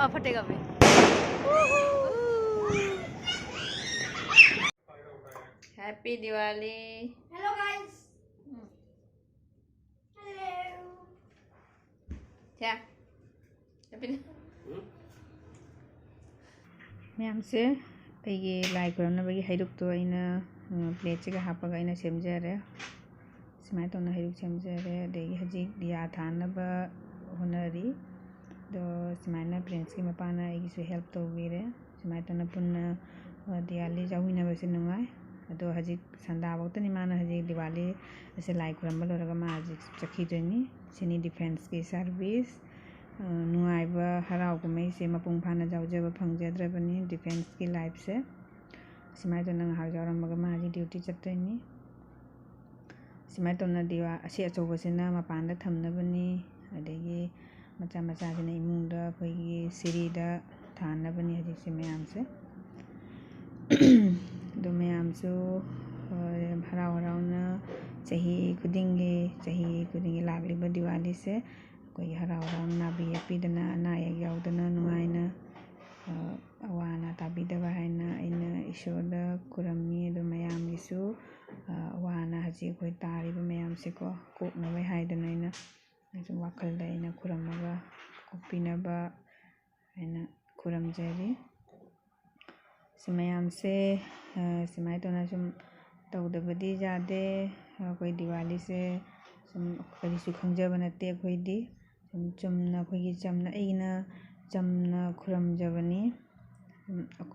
फटेगा भी। Happy Diwali. Hello guys. Hello क्या ma'am से ये लाई खुरमनबगी हैरुक्तो अइना प्लेट से हापगा अइना सेमजरे सिमाय तोना हैरुक सेमजरे अदगी हजिक दिया थानबा होनरी दो सिमायना प्रिंस की मपाना एगिसु हेल्प तौबीरे सिमाय तोना पुन्ना दिवाली जाहुइनबसे नुंगाय अदो हजिक संदाबक्तनि माना हजिक दिवाली ऐसे लाई खुरमबा लोरगा मा हजिक चखिदोनि सिनी डिफेंस की सर्विस नुआइबा हराव कुमै से मपुंग फाना जाउजबा फंगजद्रबनि डिफेंस की लाइफ से सिमाय तोना ngahak जावरमगा मा हजिक ड्यूटी चत्तोइनि सिमाय तोना दिवा असे अचौबसेना मपानदा थमनबनि अदगी मचा मचासिना इमुंगदा अखोइगी सिरिदा थानबनि हजिक से मयामसे दो मयामसु हराव हरावना चाही खुदिंगी लाक्लिबा दिवाली से कोई हराव हरावना नाबी पीदना अना अयेक याउदना नुंगाइना अवा अना ताबीदबा हाइना अइना ईश्वरदा खुरम्मी अदो मयामगिसु अवा अना हजिक अखोइ तारिबा मयामसेको कोकनबा हाइदना अइना वाखलदा अइना खुरमगा कोकपीनबा अइना खुरमजरी सिमयामसे सिमाय तोना सुम तौदबदी जादे अखोइ दिवाली से सुम करिसु खंगजबा नते अखोइदी चुमना अखोइगी चमना अइना चमना खुरमजबनी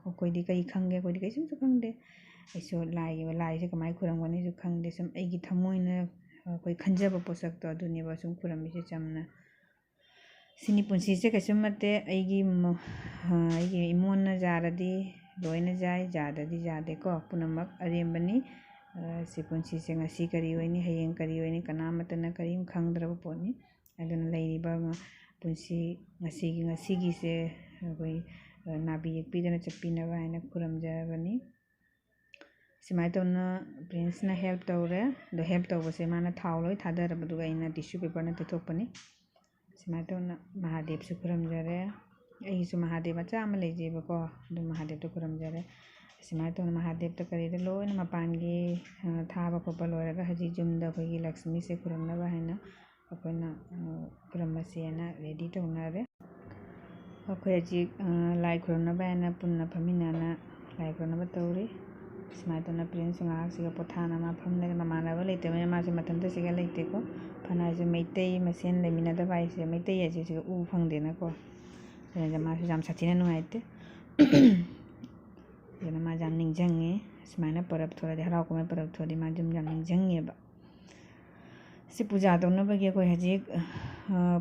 अखोइदी कई खंगे अखोइदी कैसुमसु खंगदे ऐसो लाइसे कमाय खुरमगनिसु खंगदे सुम अइगी थमोइना अखोइ खंजबा पोसकतो अदुनेबा सुम खुरमिसे चमना सिनी पुंसीसे कैसुमते अइगी इमोनना जारदी लोइना जाय जाददी जादेको पुनमक अरेमबनी से पुंसीसे ngasi करी ओइनी हयेंग करी ओइनी कनामतना करीम खंगद्रब पोनी अदुना लैरिबा पुंसी ngasiगी से अखोइ नाबी येकपीदना चप्पीनबा हाइना खुरमजबनी सिमाय तोना प्रिंसना हेल्प तौरे दो हेल्प तौबसे माना थाव लोइ थादरबदुगा अइना टिश्यू पेपरना तेथोकपनी सिमाय तोना महादेवसु खुरमजरे अइसु महादेव मचा अमा लैजेबको दो महादेव तो खुरमजरे सिमाय तोना महादेव तो करीदा लोइना मपानगी थाबा खोपा लोइरगा हजिक जुमदा अखोइगी लक्ष्मी से खुरमनबा हाइना अखोइना खुरमसेना रेडी तौनरे अखोइ हजिक लाई खुरमनबा हाइना पुन्ना फमिनाना लाई खुरमनबा तौरी सिमाय तोना प्रिंस ngahakसिगा पोथाना मा फमले ममानबा लेतेमे मासे मथंता सिगा लेतेको फनाजे मैतै मसेन लेमिनादबा हाइसे मैतै हाइसे उ फंगदेनाको जना मासे जाम साथिना नुंगाइते जना मा जाम निंगजंगे सिमायना परब थोरादि हराव कुमै परब थोरादि मा जाम निंगजंगेबा से पूजा तौनबगी अखोइ हजिक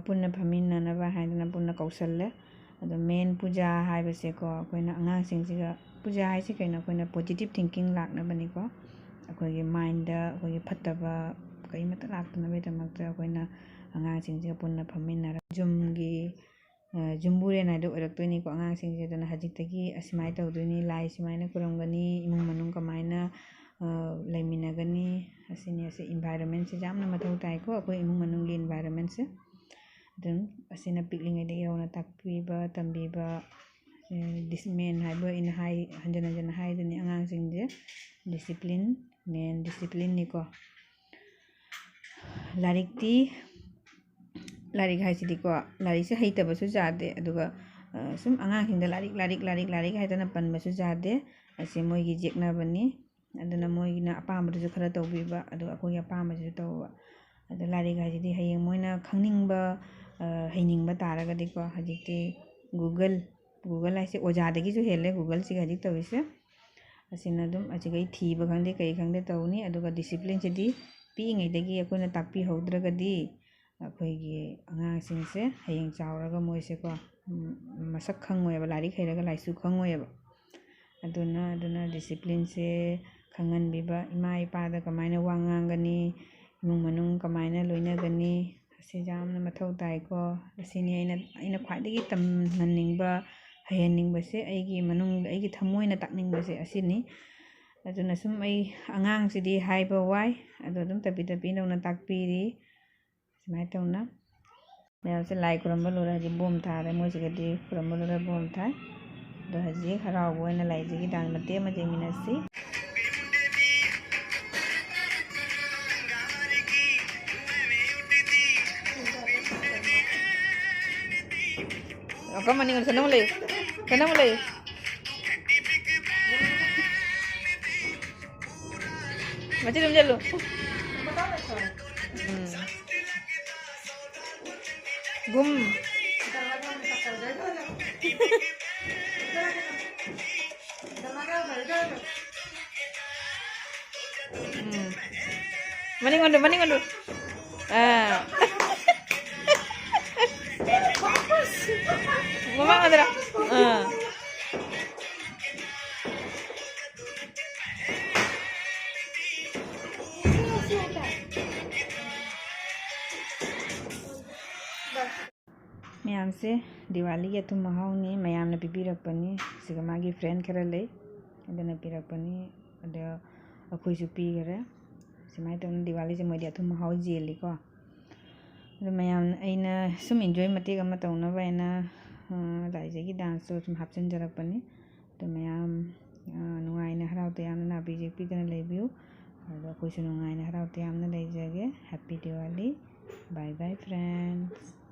पुन्ना फमिनानबा हाइदना पुन्ना कौसल्ले अदो मेन पूजा हाइबसेको अखोइना अंगांगसिंगसिगा पूजा हाइसे कैनो अखोइना पॉजिटिव थिंकिंग लाक्नबनिको अखोइगी माइंडदा अखोइगी फत्तबा कईमता लाक्तनबैदमक्ता अखोइना अंगांगसिंगसिगा पुन्ना फमिनारा जुम्बुरेन हाइदो ओइरक्तोइनिको अंगांगसिंगसे अदुना हजिकतगी असिमाय तौदोइनी लाई सिमायना खुरमगनी इमुंग मनुंग कमायना लैमिनगनी असिनी असे इन्वायरमेंट से जामना मथौ ताइको अखोइ इमुंग मनुंगगी इन्वायरमेंट से अदुम असिना पिकलिङैदगी हौना ताक्पीबा तंबीबा मेन हाइबा इन हाइ हंजन हंजन हाइदुनी अंगांगसिंगजे डिसिप्लिन मेन डिसिप्लिननिको लारिक हाइसिदिको लारिकसे हैतबसु जादे अदुगा सुम अंगांगसिंगदा लारिक हाइदना पनबसु जादे असे मोइगी जेक्नबनी अदुना मोइगिना अपामबदुसु खरा तौबीबा अदुगा अखोइगी अपामबसु तौबा अदु लारिक हाइसिदि हयेंग मोइना खंगनिंगबा हैनिंगबा तारगदिको हजिकति गूगल हाइसे ओजादगिसु हेले गूगल सिगा हजिक तौइसे असिना दुम अचिगै थीबा खंगदे कई खंगदे तौनी अदुगा डिसिप्लिन सिदि पीइङैदगी अखोइना ताक्पी हौद्रगदी अखोइगी अंगांगसिंगसे हयेंग चावरगा मोइसेको मसक खंगोयबा लारिक हैरगा लाइसु खंगोयबा अदुना डिसिप्लिन से खंगनबीबा इमा इपादा कमायना वा ngangani इमुंग मनुंग कमायना लोइनगनी असे जामना मथौ ताइको असिनी अइना ख्वाइदगी तमहन्निंगबा हयन्निंगबसे अइगी मनुंग अइगी थमोइना ताक्निंगबसे असिनी अदुना सुम अइ अंगांगसिदि हाइबा वाइ अदो अदुम तपी नौना ताक्पीरी सिमाय तौना ꯃꯌꯥꯝꯁꯦ ꯂꯥꯏ ꯈꯨꯔꯝꯕ ꯂꯣꯏꯔ ꯍꯧꯖꯤꯛ ꯕꯣꯝ ꯊꯥꯔꯦ ꯃꯣꯏꯁꯤꯒꯗꯤ ꯈꯨꯔꯝꯕ ꯂꯣꯏꯔ ꯕꯣꯝ ꯊꯥꯏ ꯑꯗꯣ ꯍꯧꯖꯤꯛ ꯍꯔꯥꯎꯕ ꯑꯣꯏꯅ ꯂꯥꯏꯖꯒꯤ ꯗꯥꯟꯁ ꯃꯇꯦꯛ ꯑꯃ ꯌꯦꯡꯃꯤꯟꯅꯁꯤ Kamu mendingan sana mulai. Sana mulai. Macam ni jalu. Gum. Mending undur. Ah. Mama ada. Ah. ꯃꯌꯥꯝꯁꯦ ꯗꯤꯋꯥꯂꯤꯒꯤ ꯑꯊꯨꯝ ꯃꯍꯥꯎꯅꯤ ꯃꯌꯥꯝꯅ ꯄꯤꯕꯤꯔꯛꯄꯅꯤ ꯁꯤꯒ ꯃꯥꯒꯤ ꯐ꯭ꯔꯦꯟ ꯈꯔ ꯂꯩ ꯑꯗꯨꯅ ꯄꯤꯔꯛꯄꯅꯤ ꯑꯗ ꯑꯩꯈꯣꯏꯁꯨ ꯄꯤꯈꯔꯦ ꯁꯨꯃꯥꯏꯅ ꯇꯧꯅ ꯗꯤꯋꯥꯂꯤꯁꯦ ꯃꯣꯏꯗꯤ ꯑꯊꯨꯝ ꯃꯍꯥꯎ ꯌꯦꯜꯂꯤꯀꯣ ꯑꯗꯨ ꯃꯌꯥꯝꯅ ꯑꯩꯅ ꯁꯨꯝ ꯏꯟꯖꯣꯏ ꯃꯇꯦꯛ ꯑꯃ ꯇꯧꯅꯕ ꯍꯥꯏꯅ ꯂꯥꯏꯖꯒꯤ ꯗꯥꯟꯁꯇꯣ ꯁꯨꯝ ꯍꯥꯞꯆꯤꯟꯖꯔꯛꯄꯅꯤ ꯑꯗꯨ ꯃꯌꯥꯝ ꯅꯨꯡꯉꯥꯏꯅ ꯍꯔꯥꯎ ꯇꯌꯥꯝꯅ ꯅꯥꯄꯤ ꯌꯦꯛꯄꯤꯗꯅ ꯂꯩꯕꯤꯌꯨ ꯑꯗꯣ ꯑꯩꯈꯣꯏꯁꯨ ꯅꯨꯡꯉꯥꯏꯅ ꯍꯔꯥꯎ ꯇꯌꯥꯝꯅ ꯂꯩꯖꯒꯦ ꯍꯦꯄꯤ ꯗꯤꯋꯥꯂꯤ ꯕꯥꯏ ꯕꯥꯏ ꯐ꯭ꯔꯦꯟड्स